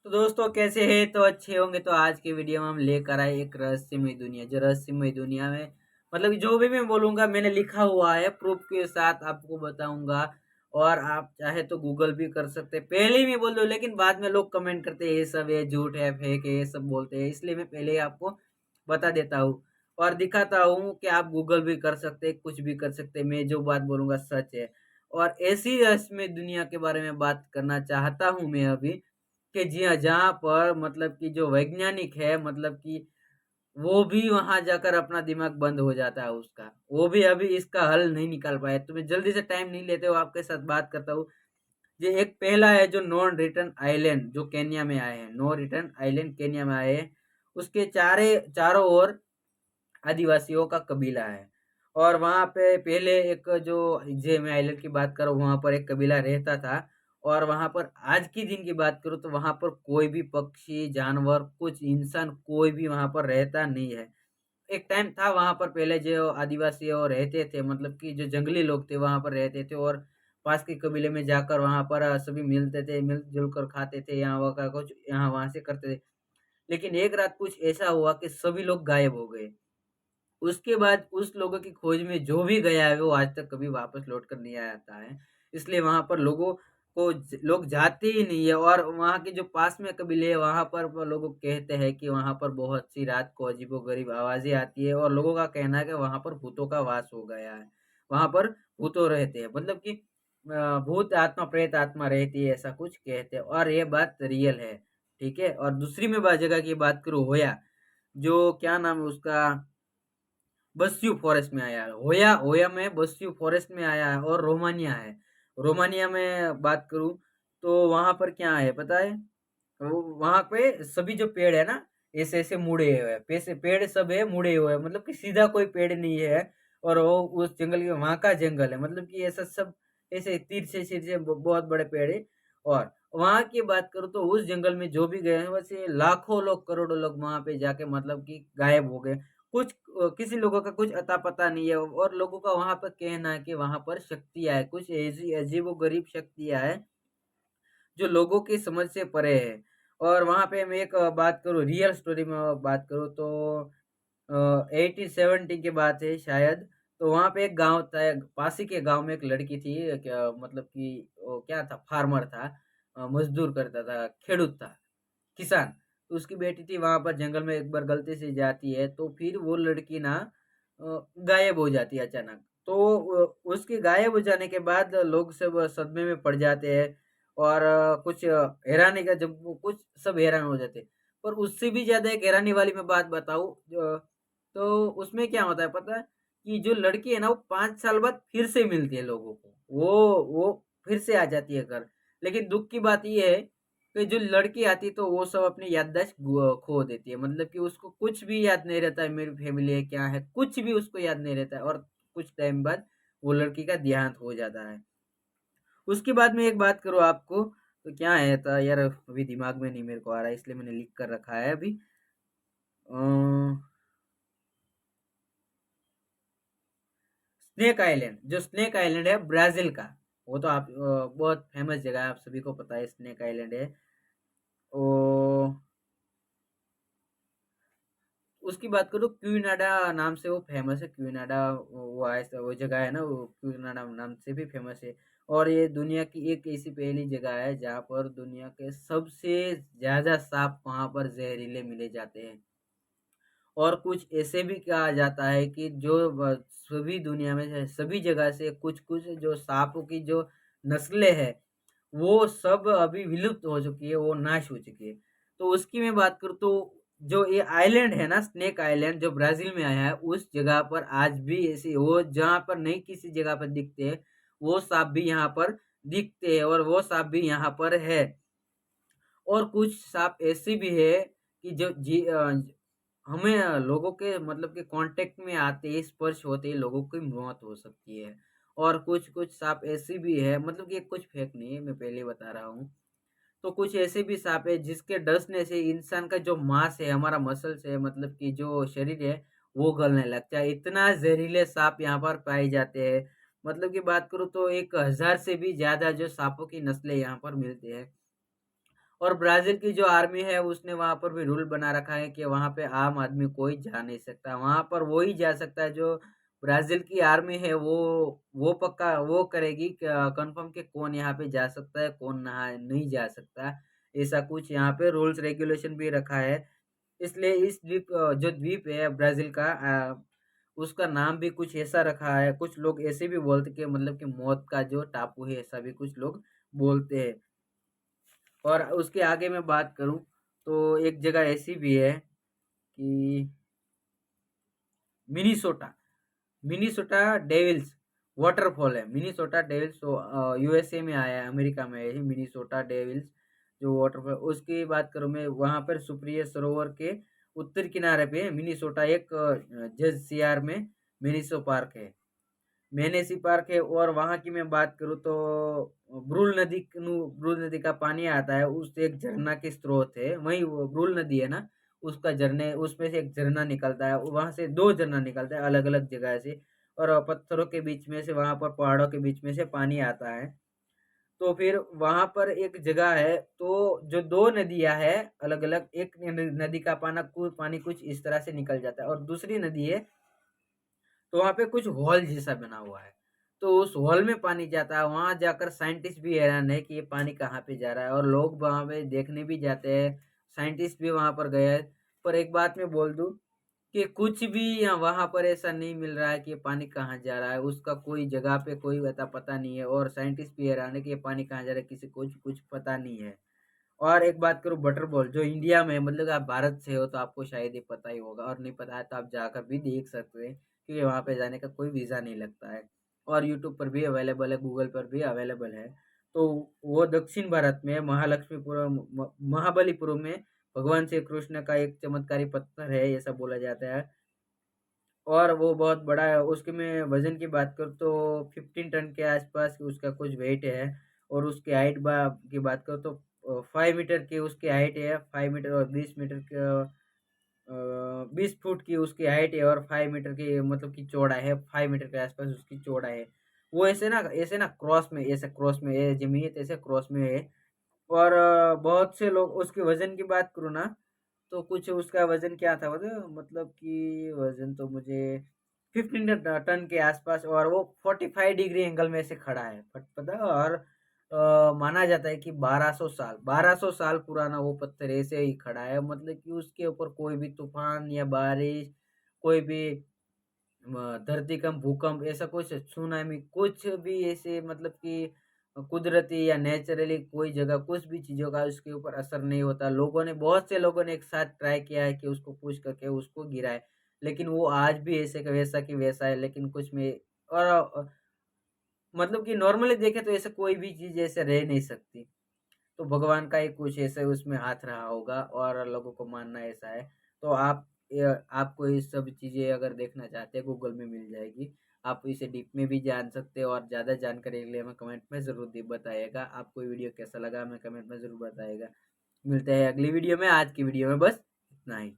तो दोस्तों कैसे हैं? तो अच्छे होंगे। तो आज की वीडियो में हम लेकर आए एक रहस्यमय दुनिया, जो रहस्यमय दुनिया में मतलब जो भी मैं बोलूँगा मैंने लिखा हुआ है, प्रूफ के साथ आपको बताऊँगा। और आप चाहे तो गूगल भी कर सकते हैं। पहले ही मैं बोल दूँ, लेकिन बाद में लोग कमेंट करते हैं ये सब है, झूठ है, फेक है, ये सब बोलते हैं। इसलिए मैं पहले ही आपको बता देता हूँ और दिखाता हूँ कि आप गूगल भी कर सकते हैं, कुछ भी कर सकते हैं। मैं जो बात बोलूँगा सच है। और ऐसी रहस्यमय दुनिया के बारे में बात करना चाहता हूँ मैं अभी, कि जी हाँ, जहाँ पर मतलब कि जो वैज्ञानिक है, मतलब कि वो भी वहाँ जाकर अपना दिमाग बंद हो जाता है उसका। वो भी अभी इसका हल नहीं निकाल पाए। तो मैं जल्दी से टाइम नहीं लेते हुए आपके साथ बात करता हूँ। ये एक पहला है जो नॉन रिटर्न आइलैंड, जो केन्या में आए हैं। नो रिटर्न आइलैंड केन्या में आए हैं। उसके चारों ओर आदिवासियों का कबीला है। और वहाँ पे पहले एक जो जे मैं आइलैंड की बात करूँ, वहाँ पर एक कबीला रहता था। और वहाँ पर आज के दिन की बात करूँ तो वहाँ पर कोई भी पक्षी, जानवर, कुछ इंसान कोई भी वहाँ पर रहता नहीं है। एक टाइम था वहाँ पर, पहले जो आदिवासी और रहते थे, मतलब कि जो जंगली लोग थे वहाँ पर रहते थे। और पास के कबीले में जाकर वहाँ पर सभी मिलते थे, मिल-जुल कर खाते थे, यहाँ वहाँ का कुछ यहाँ-वहाँ से करते थे। लेकिन एक रात कुछ ऐसा हुआ कि सभी लोग गायब हो गए। उसके बाद उस लोगों की खोज में जो भी गया है वो आज तक कभी वापस लौट कर नहीं आता है। इसलिए वहाँ पर लोगों को लोग जाते ही नहीं है। और वहाँ के जो पास में कबीले है वहाँ पर वो लोग कहते हैं कि वहाँ पर बहुत सी रात को अजीबो-गरीब आवाज़ें आती है। और लोगों का कहना है कि वहाँ पर भूतों का वास हो गया है। वहाँ पर भूतो रहते हैं, मतलब कि भूत आत्मा, प्रेत आत्मा रहती है, ऐसा कुछ कहते हैं। और ये बात रियल है, ठीक है। और दूसरी मैं जगह की बात करूँ, होया, जो क्या नाम है उसका, बस्यू फॉरेस्ट में आया है। होया होया में बस्यू फॉरेस्ट में आया है। और रोमानिया है। रोमानिया में बात करूँ तो वहाँ पर क्या है पता है? वो वहाँ पे सभी जो पेड़ है ना, ऐसे-ऐसे मुड़े हुए हैं। पैसे पेड़ सब है मुड़े हुए हैं, मतलब कि सीधा कोई पेड़ नहीं है। और वो उस जंगल के वहाँ का जंगल है, मतलब कि ऐसा सब ऐसे तिरछे-तिरछे बहुत बड़े पेड़ है। और वहाँ की बात करूँ तो उस जंगल में जो भी गए हैं, वैसे लाखों लोग, करोड़ों लोग वहाँ पे जाके मतलब कि गायब हो गए। कुछ किसी लोगों का कुछ अता-पता नहीं है। और लोगों का वहाँ पर कहना है कि वहाँ पर शक्तियाँ हैं, कुछ ऐसी अजीबो-गरीब शक्तियाँ हैं, जो लोगों की समझ से परे है। और वहाँ पे मैं एक बात करूँ, रियल स्टोरी में बात करूँ तो 1870 की बात है शायद। तो वहाँ पे एक गाँव था, पास ही के गाँव में एक लड़की थी, क्या मतलब कि वो क्या था, फार्मर था, मज़दूर करता था, खेड़ूत था, किसान। तो उसकी बेटी थी, वहाँ पर जंगल में एक बार गलती से जाती है, तो फिर वो लड़की ना गायब हो जाती है अचानक। तो उसके गायब हो जाने के बाद लोग सब सदमे में पड़ जाते हैं। और कुछ हैरानी का, जब वो कुछ सब हैरान हो जाते हैं। पर उससे भी ज़्यादा एक हैरानी वाली मैं बात बताऊँ, तो उसमें क्या होता है पता है? कि जो लड़की है ना, वो 5 साल बाद फिर से मिलती है लोगों को। वो फिर से आ जाती है घर। लेकिन दुःख की बात ये है कि जो लड़की आती है तो वो सब अपनी याददाश्त खो देती है। मतलब कि उसको कुछ भी याद नहीं रहता है, मेरी फैमिली है, क्या है, कुछ भी उसको याद नहीं रहता है। और कुछ टाइम बाद वो लड़की का देहांत हो जाता है। उसके बाद में एक बात करूँ आपको, तो क्या है था यार, अभी दिमाग में नहीं मेरे को आ रहा है, इसलिए मैंने लिख कर रखा है अभी। अ, स्नेक आइलैंड, जो स्नेक आइलैंड है ब्राज़ील का, वो तो आप बहुत फ़ेमस जगह है, आप सभी को पता है स्नेक आइलैंड है। ओ उसकी बात करूँ, क्यूनाडा नाम से वो फ़ेमस है। क्यूनाडा वो ऐसा वो जगह है ना, वो क्यूनाडा नाम से भी फ़ेमस है। और ये दुनिया की एक ऐसी पहली जगह है जहाँ पर दुनिया के सबसे ज़्यादा साँप वहाँ पर ज़हरीले मिले जाते हैं। और कुछ ऐसे भी कहा जाता है कि जो सभी दुनिया में से सभी जगह से कुछ-कुछ जो साँपों की जो नस्लें हैं, वो सब अभी विलुप्त हो चुकी है, वो नाश हो चुकी है। तो उसकी मैं बात करूँ तो जो ये आइलैंड है ना, स्नेक आइलैंड, जो ब्राज़ील में आया है, उस जगह पर आज भी ऐसी वो जहाँ पर नहीं किसी जगह पर दिखते हैं, वो साँप भी यहाँ पर दिखते हैं। और वो साँप भी यहाँ पर है। और कुछ साँप ऐसे भी है कि जो हमें लोगों के मतलब कि कांटेक्ट में आते ही, स्पर्श होते ही लोगों की मौत हो सकती है। और कुछ-कुछ साँप ऐसे भी है, मतलब कि कुछ फेक नहीं है, मैं पहले ही बता रहा हूँ। तो कुछ ऐसे भी साँप है जिसके डसने से इंसान का जो मांस है, हमारा मसल्स है, मतलब कि जो शरीर है, वो गलने लगता है। इतना ज़हरीले साँप यहाँ पर पाए जाते हैं। मतलब कि बात करूँ तो 1000 से भी ज़्यादा जो साँपों की नस्लें यहाँ पर मिलती है। और ब्राज़ील की जो आर्मी है उसने वहाँ पर भी रूल बना रखा है कि वहाँ पे आम आदमी कोई जा नहीं सकता। वहाँ पर वो ही जा सकता है जो ब्राज़ील की आर्मी है वो पक्का वो करेगी कन्फर्म कि कौन यहाँ पे जा सकता है, कौन नहा नहीं जा सकता। ऐसा कुछ यहाँ पे रूल्स रेगुलेशन भी रखा है। इसलिए इस जो द्वीप है ब्राज़ील का उसका नाम भी कुछ ऐसा रखा है। कुछ लोग ऐसे भी बोलते कि मतलब कि मौत का जो टापू है ऐसा भी कुछ लोग बोलते हैं। और उसके आगे मैं बात करूँ तो एक जगह ऐसी भी है कि मिनीसोटा मिनीसोटा डेविल्स वाटरफॉल है। मिनीसोटा डेविल्स यूएसए में आया है, अमेरिका में है ये मिनीसोटा डेविल्स जो वाटरफॉल। उसकी बात करूँ मैं वहाँ पर सुप्रिय सरोवर के उत्तर किनारे पे मिनीसोटा एक जज सीआर में मिनीसो पार्क है। मेनेसी पार्क है। और वहाँ की मैं बात करूँ तो ब्रूल नदी का पानी आता है, उससे एक झरना के स्रोत है। वही वो ब्रूल नदी है ना, उसका झरने उसमें से एक झरना निकलता है। वहाँ से 2 झरना निकलता है अलग-अलग जगह से और पत्थरों के बीच में से वहाँ पर पहाड़ों के बीच में से पानी आता है। तो फिर वहाँ पर एक जगह है तो जो 2 नदियाँ हैं अलग-अलग, एक नदी का पानी कुछ इस तरह से निकल जाता है और दूसरी नदी है तो वहाँ पे कुछ हॉल जैसा बना हुआ है। तो उस हॉल में पानी जाता है, वहाँ जाकर साइंटिस्ट भी हैरान है कि ये पानी कहाँ पे जा रहा है और लोग वहाँ पे देखने भी जाते हैं, साइंटिस्ट भी वहाँ पर गए हैं। पर एक बात मैं बोल दूँ कि कुछ भी यहाँ वहाँ पर ऐसा नहीं मिल रहा है कि ये पानी कहाँ जा रहा है, उसका कोई जगह पे कोई अता पता नहीं है और साइंटिस्ट भी हैरान है कि ये पानी कहाँ जा रहा है, किसी को कुछ पता नहीं है। और एक बात करूँ बटर बॉल जो इंडिया में मतलब आप भारत से हो तो आपको शायद ये पता ही होगा और नहीं पता है तो आप जाकर भी देख सकते हैं क्योंकि वहाँ पे जाने का कोई वीज़ा नहीं लगता है और यूट्यूब पर भी अवेलेबल है, गूगल पर भी अवेलेबल है। तो वो दक्षिण भारत में महालक्ष्मीपुरम महाबलीपुरम में भगवान श्री कृष्ण का एक चमत्कारी पत्थर है ऐसा बोला जाता है और वो बहुत बड़ा है। उसके मैं वज़न की बात करूँ तो 15 टन के आसपास उसका कुछ वेट है और उसकी हाइट की बात करूँ तो 5 मीटर की उसकी हाइट है। 5 मीटर और 20 मीटर का 20 फुट की उसकी हाइट है और 5 मीटर की मतलब की चौड़ाई है। 5 मीटर के आसपास उसकी चौड़ाई है। वो ऐसे ना क्रॉस में है जमीयत ऐसे क्रॉस में है। और बहुत से लोग उसके वज़न की बात करूँ ना तो कुछ उसका वज़न क्या था पता मतलब कि वज़न तो मुझे 15 टन के आसपास और वो 45 डिग्री एंगल में से खड़ा है पता है। और माना जाता है कि 1200 साल पुराना वो पत्थर ऐसे ही खड़ा है मतलब कि उसके ऊपर कोई भी तूफान या बारिश कोई भी धरतीकंप, भूकंप ऐसा कुछ सुनामी कुछ भी ऐसे मतलब कि कुदरती या नेचुरली कोई जगह कुछ भी चीज़ों का उसके ऊपर असर नहीं होता। बहुत से लोगों ने एक साथ ट्राई किया है कि उसको पुश करके उसको गिराए, लेकिन वो आज भी ऐसे का वैसा की वैसा है लेकिन कुछ में और मतलब कि नॉर्मली देखें तो ऐसे कोई भी चीज़ ऐसे रह नहीं सकती। तो भगवान का ही कुछ ऐसे उसमें हाथ रहा होगा और लोगों को मानना ऐसा है। तो आपको ये सब चीज़ें अगर देखना चाहते हैं गूगल में मिल जाएगी। आप इसे डीप में भी जान सकते हो और ज़्यादा जानकारी के लिए हमें कमेंट में ज़रूर दी बताइएगा। आपको ये वीडियो कैसा लगा हमें कमेंट में ज़रूर बताइएगा। मिलते हैं अगली वीडियो में, आज की वीडियो में बस इतना ही।